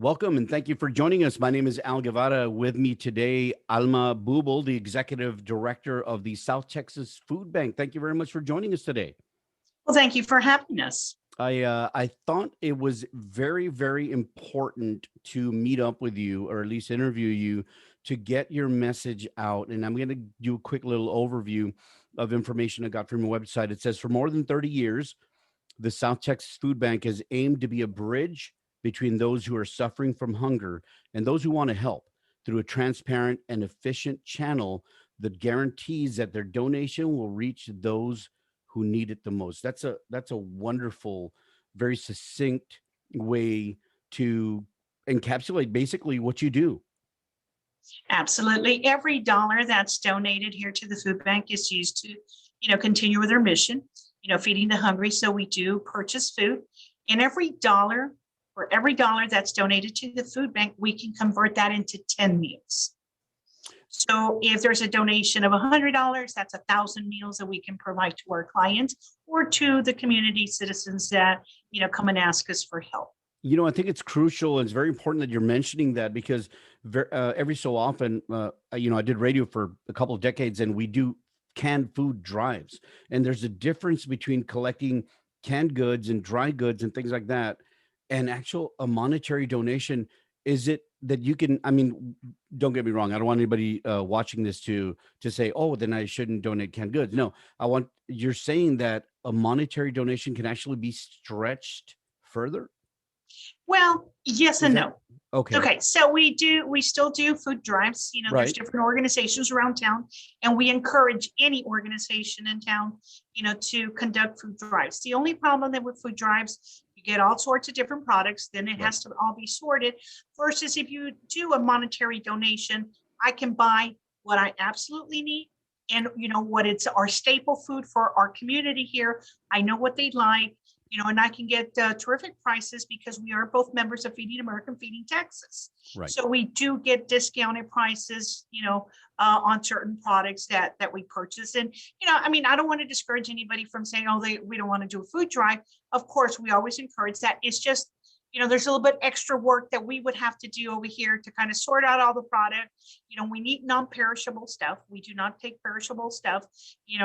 Welcome and thank you for joining us. My name is Al Guevara. With me today, Alma Boubel, the Executive Director of the South Texas Food Bank. Thank you very much for joining us today. Well, thank you for having us. I thought it was very, very important to meet up with you, or at least interview you, to get your message out. And I'm going to do a quick little overview of information I got from your website. It says, for more than 30 years, the South Texas Food Bank has aimed to be a bridge between those who are suffering from hunger and those who want to help through a transparent and efficient channel that guarantees that their donation will reach those who need it the most. That's a wonderful, very succinct way to encapsulate basically what you do. Absolutely. Every dollar that's donated here to the food bank is used to, continue with our mission, feeding the hungry. So we do purchase food, and for every dollar that's donated to the food bank, we can convert that into 10 meals. So if there's a donation of $100, that's 1,000 meals that we can provide to our clients or to the community citizens that, come and ask us for help. I think it's crucial and it's very important that you're mentioning that because every so often, I did radio for a couple of decades and we do canned food drives. And there's a difference between collecting canned goods and dry goods and things like that and a monetary donation. Is it that you can, don't get me wrong. I don't want anybody watching this to say, oh, then I shouldn't donate canned goods. No, you're saying that a monetary donation can actually be stretched further? Well, yes and no. Okay. Okay, so we still do food drives. There's Right. different organizations around town, and we encourage any organization in town, to conduct food drives. The only problem that with food drives, you get all sorts of different products, then it Right. has to all be sorted. Versus if you do a monetary donation, I can buy what I absolutely need. And what it's our staple food for our community here. I know what they like. And I can get terrific prices because we are both members of Feeding America, Feeding Texas. Right. So we do get discounted prices, on certain products that we purchase. And, I don't want to discourage anybody from saying, oh, we don't want to do a food drive. Of course, we always encourage that. It's just, there's a little bit extra work that we would have to do over here to kind of sort out all the product. We need non-perishable stuff. We do not take perishable stuff,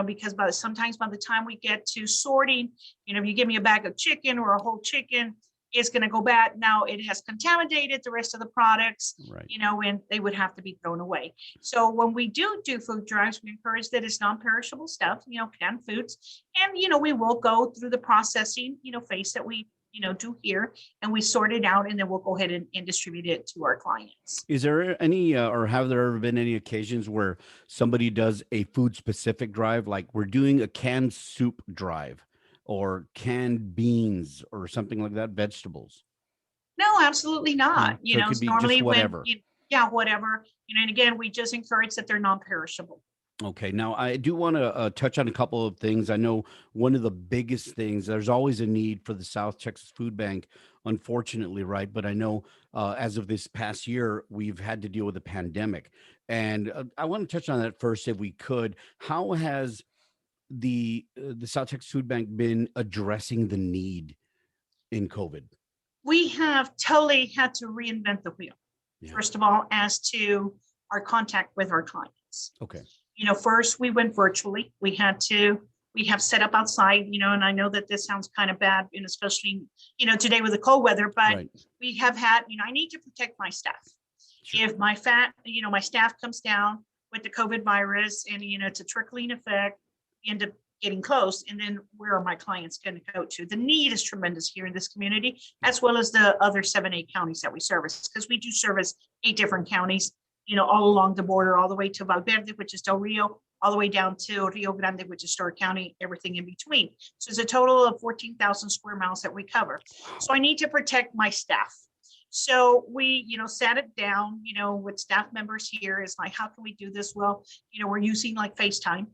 because sometimes by the time we get to sorting, if you give me a bag of chicken or a whole chicken, it's going to go bad. Now it has contaminated the rest of the products, Right. And they would have to be thrown away. So when we do food drives, we encourage that it's non-perishable stuff, canned foods. And, we will go through the processing, phase that we do here, and we sort it out, and then we'll go ahead and distribute it to our clients. Is there any, or have there ever been any occasions where somebody does a food specific drive, like we're doing a canned soup drive or canned beans or something like that, vegetables? No, absolutely not. No. So it could be just Normally whatever. whatever, and again, we just encourage that they're non-perishable. Okay. Now, I do want to touch on a couple of things. I know one of the biggest things, there's always a need for the South Texas Food Bank, unfortunately, right? But I know as of this past year, we've had to deal with a pandemic. And I want to touch on that first, if we could. How has the South Texas Food Bank been addressing the need in COVID? We have totally had to reinvent the wheel. Yeah. First of all, as to our contact with our clients. Okay. First we went virtually. We have set up outside, and I know that this sounds kind of bad, and especially, today with the cold weather, but Right. we have had, I need to protect my staff. Sure. If my staff comes down with the COVID virus and, it's a trickling effect, end up getting close, and then where are my clients going to go to? The need is tremendous here in this community, as well as the other 7-8 counties that we service, because we do service 8 different counties, all along the border, all the way to Valverde, which is Del Rio, all the way down to Rio Grande, which is Starr County, everything in between. So it's a total of 14,000 square miles that we cover. So I need to protect my staff. So we, sat it down, with staff members here, is like, how can we do this? Well, we're using like FaceTime,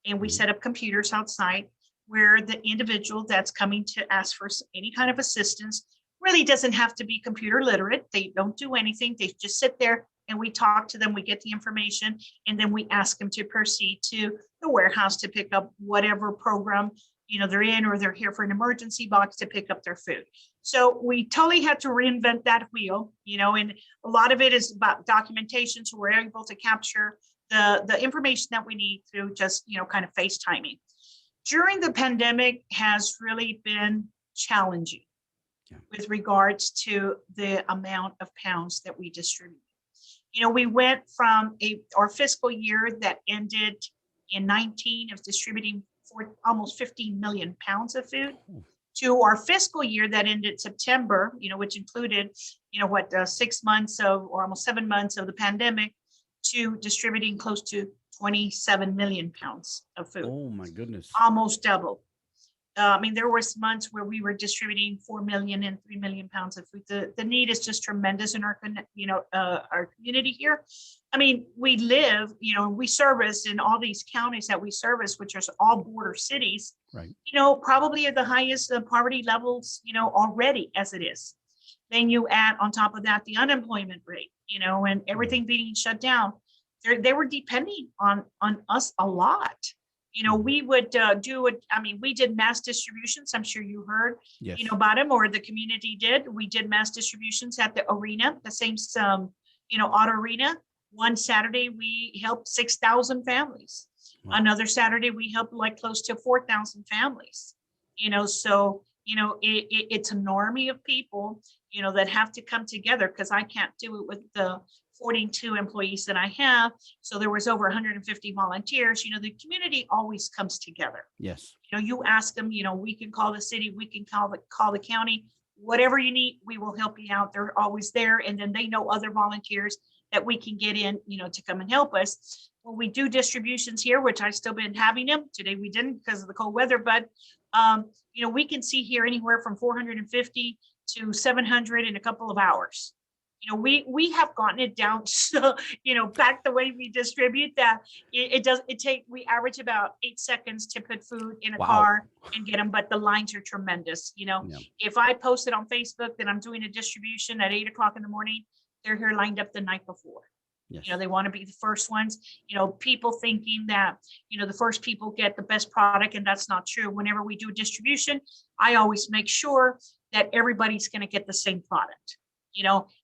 and we set up computers outside where the individual that's coming to ask for any kind of assistance really doesn't have to be computer literate. They don't do anything. They just sit there and we talk to them, we get the information, and then we ask them to proceed to the warehouse to pick up whatever program, they're in or they're here for an emergency box to pick up their food. So we totally had to reinvent that wheel, and a lot of it is about documentation. So we're able to capture the information that we need through just, kind of FaceTiming. During the pandemic has really been challenging with regards to the amount of pounds that we distribute. We went from our fiscal year that ended in 19 of distributing for almost 15 million pounds of food to our fiscal year that ended September, which included, 6 months of, or almost 7 months of the pandemic, to distributing close to 27 million pounds of food. Oh my goodness. Almost double. There was months where we were distributing 4 million and 3 million pounds of food. The need is just tremendous in our community here. We live, we service in all these counties that we service, which are all border cities, right? Probably at the highest poverty levels, already as it is. Then you add on top of that the unemployment rate, and everything being shut down. They were depending on us a lot. We would we did mass distributions. I'm sure you heard, yes, about them, or the community did. We did mass distributions at the arena, the same, auto arena. One Saturday, we helped 6,000 families. Wow. Another Saturday, we helped like close to 4,000 families. So, it's an army of people, that have to come together, because I can't do it with the 42 employees that I have. So there was over 150 volunteers. The community always comes together. Yes. You ask them, we can call the city, we can call the county, whatever you need, we will help you out. They're always there. And then they know other volunteers that we can get in, to come and help us. When we do distributions here, which I've still been having them, today we didn't because of the cold weather, but we can see here anywhere from 450 to 700 in a couple of hours. We have gotten it down, so, back the way we distribute that. We average about 8 seconds to put food in a car and get them, but the lines are tremendous. If I post it on Facebook that I'm doing a distribution at 8:00 in the morning, they're here lined up the night before. Yes. They want to be the first ones, people thinking that, the first people get the best product, and that's not true. Whenever we do a distribution, I always make sure that everybody's going to get the same product.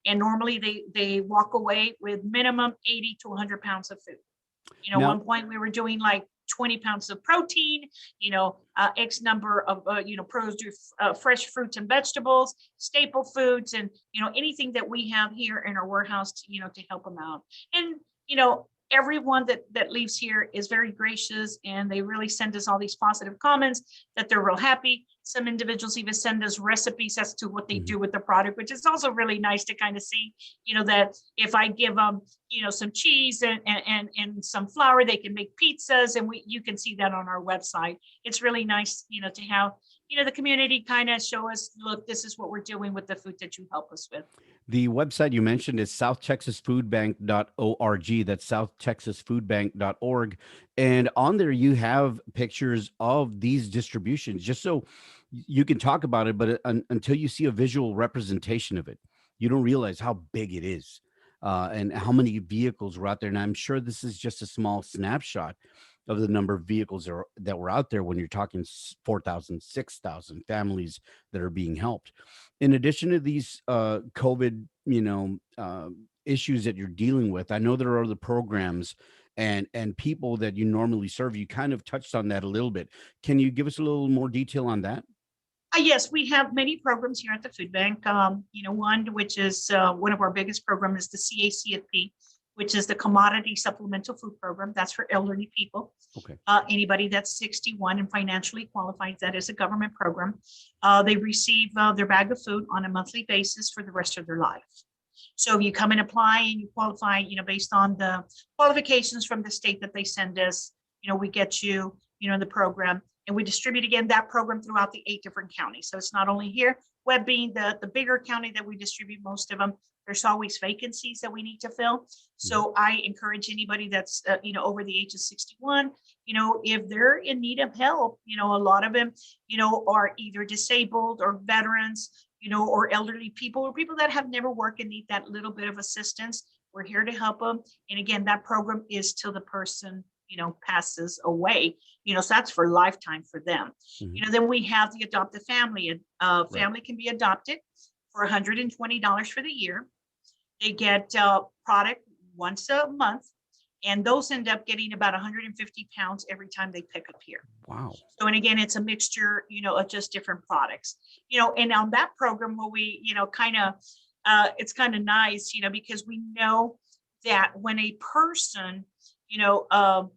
And normally they walk away with minimum 80 to 100 pounds of food. One point we were doing like 20 pounds of protein, X number of, produce, fresh fruits and vegetables, staple foods, and, anything that we have here in our warehouse, to help them out. And, everyone that leaves here is very gracious, and they really send us all these positive comments that they're real happy. Some individuals even send us recipes as to what they do with the product, which is also really nice to kind of see, that if I give them, some cheese and some flour, they can make pizzas, and you can see that on our website. It's really nice, to have, the community kind of show us, look, this is what we're doing with the food that you help us with. The website you mentioned is southtexasfoodbank.org. That's southtexasfoodbank.org. And on there, you have pictures of these distributions, just so you can talk about it. But until you see a visual representation of it, you don't realize how big it is and how many vehicles were out there. And I'm sure this is just a small snapshot of the number of vehicles that were out there when you're talking 4,000, 6,000 families that are being helped. In addition to these COVID, issues that you're dealing with, I know there are other programs and people that you normally serve. You kind of touched on that a little bit. Can you give us a little more detail on that? Yes, we have many programs here at the food bank. One which is one of our biggest programs is the CACFP, which is the Commodity Supplemental Food Program. That's for elderly people. Okay. Anybody that's 61 and financially qualified, that is a government program. They receive their bag of food on a monthly basis for the rest of their life. So you come and apply and you qualify, based on the qualifications from the state that they send us, we get you, in the program, and we distribute again that program throughout the 8 different counties. So it's not only here, Webb being the bigger county that we distribute most of them. There's always vacancies that we need to fill. So I encourage anybody that's, over the age of 61, if they're in need of help, a lot of them, are either disabled or veterans, or elderly people, or people that have never worked and need that little bit of assistance. We're here to help them. And again, that program is till the person passes away, so that's for lifetime for them. Mhm. Then we have the adoptive family. Right. Family can be adopted for $120 for the year. They get product once a month, and those end up getting about 150 pounds every time they pick up here. Wow. So, and again, it's a mixture, of just different products, and on that program where we, kind of, it's kind of nice, because we know that when a person, you know, um,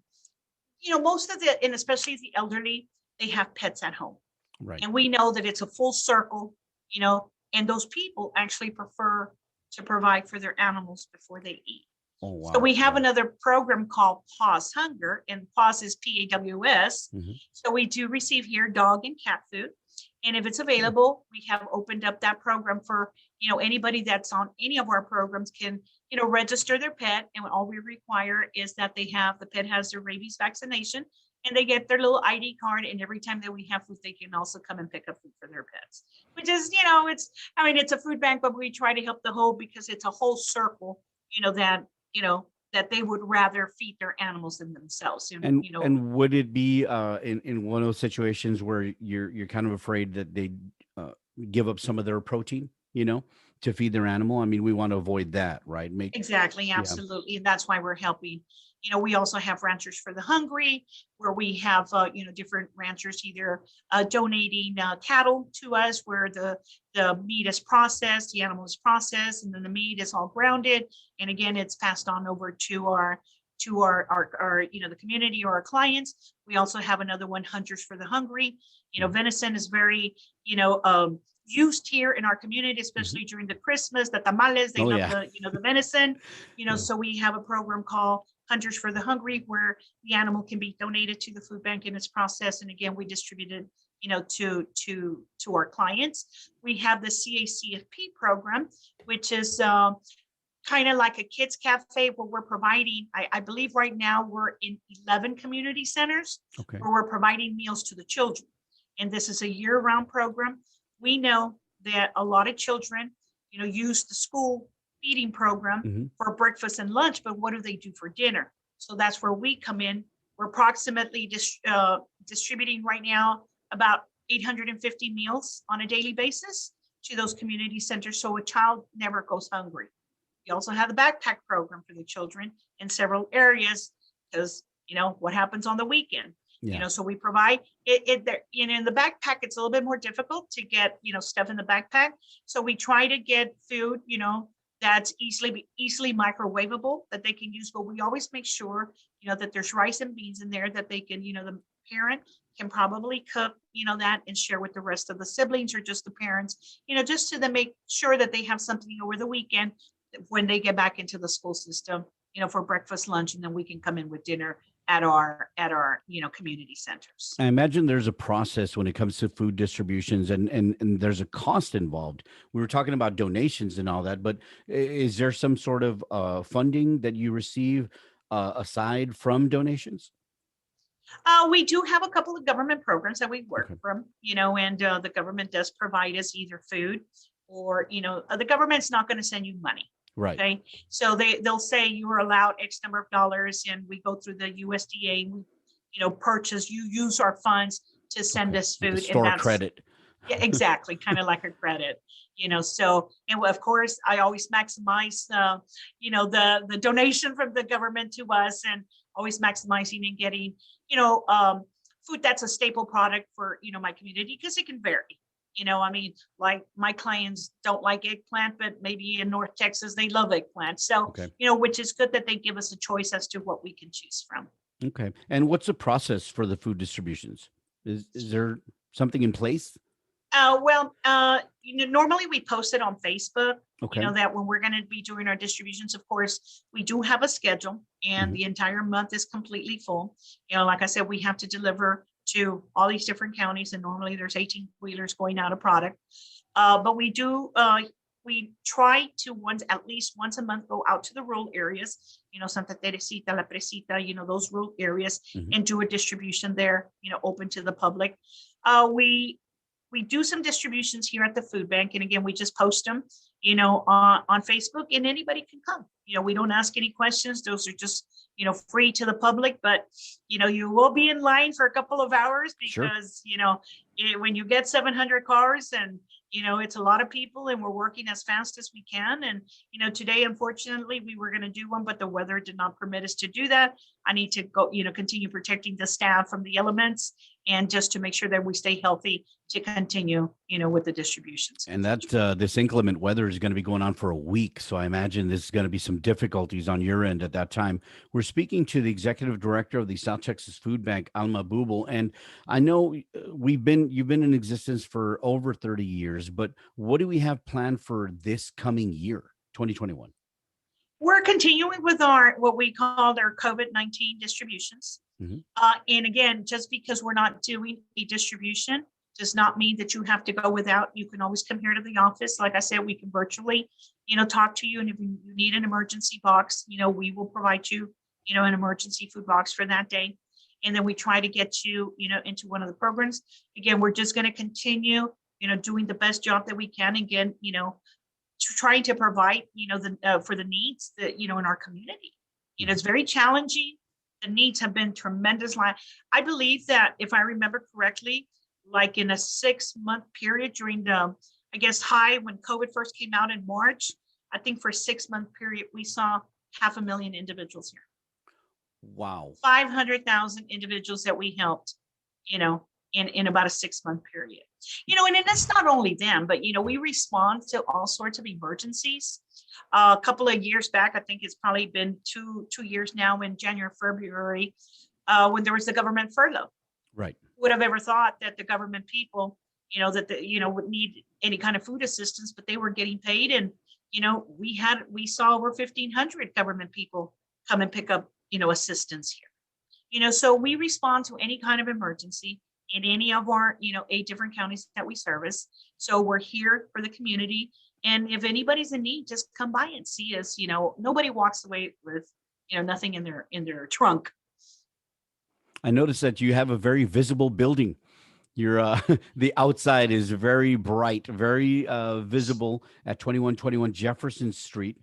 most of the, and especially the elderly, they have pets at home. Right. And we know that it's a full circle, and those people actually prefer to provide for their animals before they eat. Oh, So wow. we have Yeah. another program called Paws Hunger, and Paws is PAWS. Mhm. So we do receive here dog and cat food. And if it's available, we have opened up that program for, anybody that's on any of our programs can, register their pet. And all we require is that the pet has their rabies vaccination, and they get their little ID card. And every time that we have food, they can also come and pick up food for their pets, which is, it's a food bank, but we try to help the whole, because it's a whole circle, you know, that they would rather feed their animals than themselves. And, And would it be in one of those situations where you're kind of afraid that they uh, give up some of their protein, to feed their animal? I mean, we want to avoid that, right? exactly, Yeah. absolutely. And that's why we're helping. We also have Ranchers for the Hungry, where we have, different ranchers either donating cattle to us, where the meat is processed, the animal is processed, and then the meat is all grounded. And again, it's passed on over to our the community or our clients. We also have another one, Hunters for the Hungry. Mhm. Venison is very, used here in our community, Mhm. especially during the Christmas, the tamales, they Oh, love yeah. the venison, Yeah. so we have a program called Hunters for the Hungry, where the animal can be donated to the food bank in its process. And again, we distribute it, to our clients. We have the CACFP program, which is kind of like a kids cafe, where we're providing, I believe right now we're in 11 community centers Okay. where we're providing meals to the children. And this is a year-round program. We know that a lot of children, use the school feeding program Mhm. for breakfast and lunch, but what do they do for dinner? So that's where we come in. We're approximately distributing right now about 850 meals on a daily basis to those community centers, so a child never goes hungry. We also have the backpack program for the children in several areas, because what happens on the weekend. Yeah. So we provide it there. In the backpack, it's a little bit more difficult to get stuff in the backpack. So we try to get food that's easily microwavable that they can use. But we always make sure that there's rice and beans in there that they can the parent can probably cook that and share with the rest of the siblings or just the parents. Just to make sure that they have something over the weekend when they get back into the school system, for breakfast, lunch, and then we can come in with dinner at our community centers. I imagine there's a process when it comes to food distributions, and there's a cost involved. We were talking about donations and all that, but is there some sort of funding that you receive aside from donations? We do have a couple of government programs that we work Okay. from, and the government does provide us either food or, the government's not going to send you money. Right. Okay. So they'll say you are allowed X number of dollars, and we go through the USDA and we, purchase, you use our funds to send Okay. us Like a food. And store that's, credit. yeah, exactly. Kind of like a credit, so, and of course, I always maximize, the donation from the government to us, and always maximizing and getting, food that's a staple product for, my community, because it can vary. Like my clients don't like eggplant, but maybe in North Texas, they love eggplant. So, Okay. which is good that they give us a choice as to what we can choose from. Okay. And what's the process for the food distributions? Is there something in place? Well, normally we post it on Facebook, Okay. that when we're going to be doing our distributions, of course, we do have a schedule, and Mhm. the entire month is completely full. Like I said, we have to deliver to all these different counties, and normally there's 18 wheelers going out of product. But we try to at least once a month, go out to the rural areas, Santa Teresita, La Presita, those rural areas, Mhm. and do a distribution there, open to the public. We we do some distributions here at the food bank. And again, we just post them, on Facebook, and anybody can come. We don't ask any questions. Those are just, free to the public, but, you will be in line for a couple of hours Sure. because, when you get 700 cars and, it's a lot of people and we're working as fast as we can. And, today, unfortunately, we were going to do one, but the weather did not permit us to do that. I need to go, continue protecting the staff from the elements and just to make sure that we stay healthy to continue, with the distributions. And that this inclement weather is going to be going on for a week. So I imagine there's going to be some difficulties on your end at that time. We're speaking to the executive director of the South Texas Food Bank, Alma Boubel. And I know you've been in existence for over 30 years, but what do we have planned for this coming year, 2021? We're continuing with our what we called our COVID-19 distributions. Mhm. And again, just because we're not doing a distribution does not mean that you have to go without. You can always come here to the office. Like I said, we can virtually, talk to you. And if you need an emergency box, we will provide you, an emergency food box for that day. And then we try to get you, into one of the programs. Again, we're just going to continue, doing the best job that we can. Again, trying to provide, for the needs that, in our community. It's very challenging. The needs have been tremendous. I believe that if I remember correctly, like in a 6-month period during the, I guess, high when COVID first came out in March, I think for a 6-month period, we saw 500,000 individuals here. Wow. 500,000 individuals that we helped, in about a 6-month period. And it's not only them, but, we respond to all sorts of emergencies. A couple of years back, I think it's probably been two years now in January, February, when there was the government furlough. Right. Would have ever thought that the government people, would need any kind of food assistance, but they were getting paid. And, we saw over 1,500 government people come and pick up, assistance here. So we respond to any kind of emergency in any of our, 8 different counties that we service. So we're here for the community. And if anybody's in need, just come by and see us. Nobody walks away with, nothing in their trunk. I noticed that you have a very visible building. Your the outside is very bright, very visible at 2121 Jefferson Street,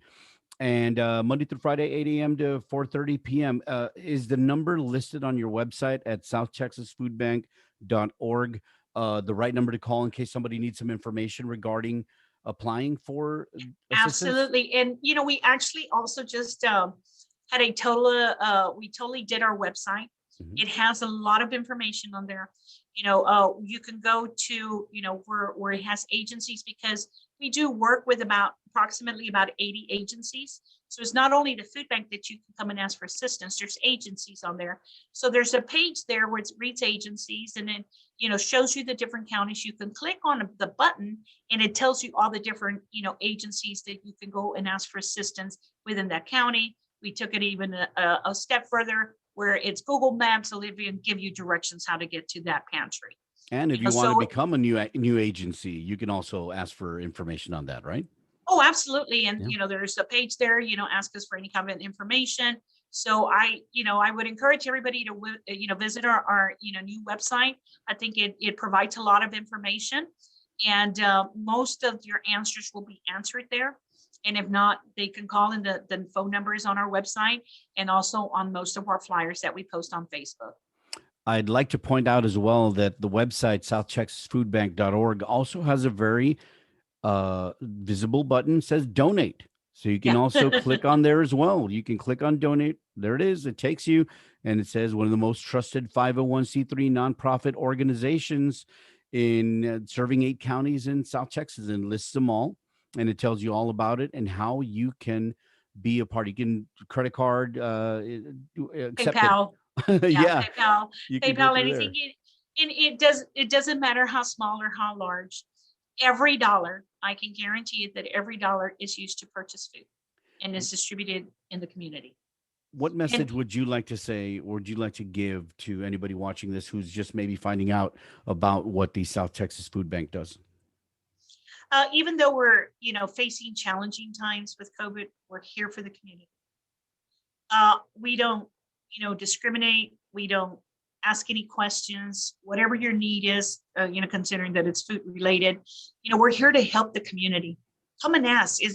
and Monday through Friday, 8 a.m. to 4:30 p.m. Is the number listed on your website at southtexasfoodbank.org the right number to call in case somebody needs some information regarding applying for assistance? Absolutely. And, we actually also just had we totally did our website. Mhm. It has a lot of information on there. You can go to, where it has agencies because we do work with approximately about 80 agencies. So it's not only the food bank that you can come and ask for assistance, there's agencies on there. So there's a page there where it reads agencies and then, shows you the different counties. You can click on the button and it tells you all the different, agencies that you can go and ask for assistance within that county. We took it even a step further where it's Google Maps, so it can give you directions how to get to that pantry. And if You know, you want to so become a new agency, you can also ask for information on that, right? Oh, absolutely. And, Yeah. there's a page there, ask us for any kind of information. So I would encourage everybody to, visit our new website. I think it provides a lot of information and most of your answers will be answered there. And if not, they can call in the phone number is on our website and also on most of our flyers that we post on Facebook. I'd like to point out as well that the website southtexasfoodbank.org also has a very visible button says donate. So you can Yeah. also click on there as well. You can click on donate. There it is. It takes you and it says one of the most trusted 501c3 nonprofit organizations in serving 8 counties in South Texas and lists them all. And it tells you all about it and how you can be a part. You can credit card, accept it. PayPal. Yeah, Yeah, PayPal, you can do it PayPal, through anything. there. And it doesn't matter how small or how large. Every dollar, I can guarantee you that every dollar is used to purchase food and is distributed in the community. What And message would you like to say or would you like to give to anybody watching this who's just maybe finding out about what the South Texas Food Bank does? even though we're, facing challenging times with COVID, we're here for the community. We don't, discriminate. We don't ask any questions, whatever your need is, considering that it's food related. We're here to help the community. Come and ask. A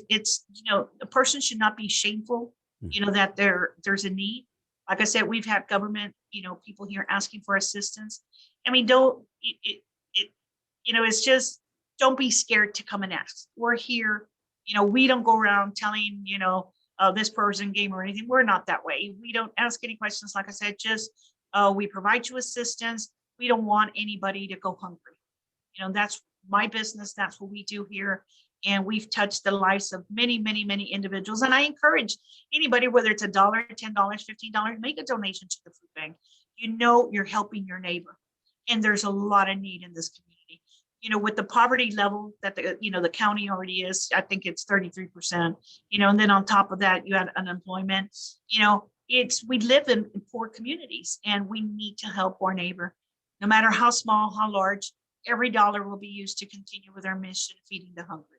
person should not be shameful, Mm. that there's a need. Like I said, we've had government, people here asking for assistance. I mean, don't, it, it's just, don't be scared to come and ask. We're here. We don't go around telling, this person game or anything. We're not that way. We don't ask any questions. Like I said, just we provide you assistance. We don't want anybody to go hungry. That's my business. That's what we do here. And we've touched the lives of many, many, many individuals. And I encourage anybody, whether it's $1, $10, $15, make a donation to the food bank. You're helping your neighbor. And there's a lot of need in this community. With the poverty level that the county already is, I think it's 33%, and then on top of that, you had unemployment. We live in poor communities and we need to help our neighbor, no matter how small, how large. Every dollar will be used to continue with our mission, feeding the hungry.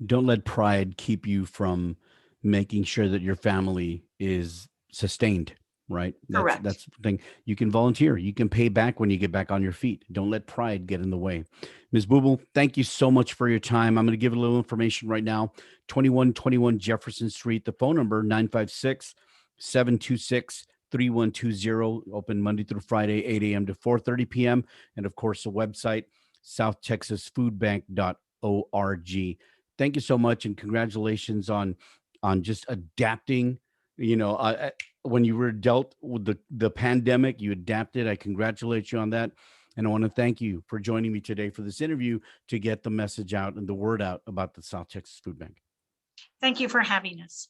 Don't let pride keep you from making sure that your family is sustained, right? Correct. That's the thing. You can volunteer, you can pay back when you get back on your feet. Don't let pride get in the way. Ms. Boubel, thank you so much for your time. I'm going to give a little information right now. 2121 Jefferson Street, the phone number 956-726-3120, open Monday through Friday, 8 a.m. to 4:30 p.m. And of course, the website, southtexasfoodbank.org. Thank you so much, and congratulations on just adapting. When you were dealt with the pandemic, you adapted. I congratulate you on that, and I want to thank you for joining me today for this interview to get the message out and the word out about the South Texas Food Bank. Thank you for having us.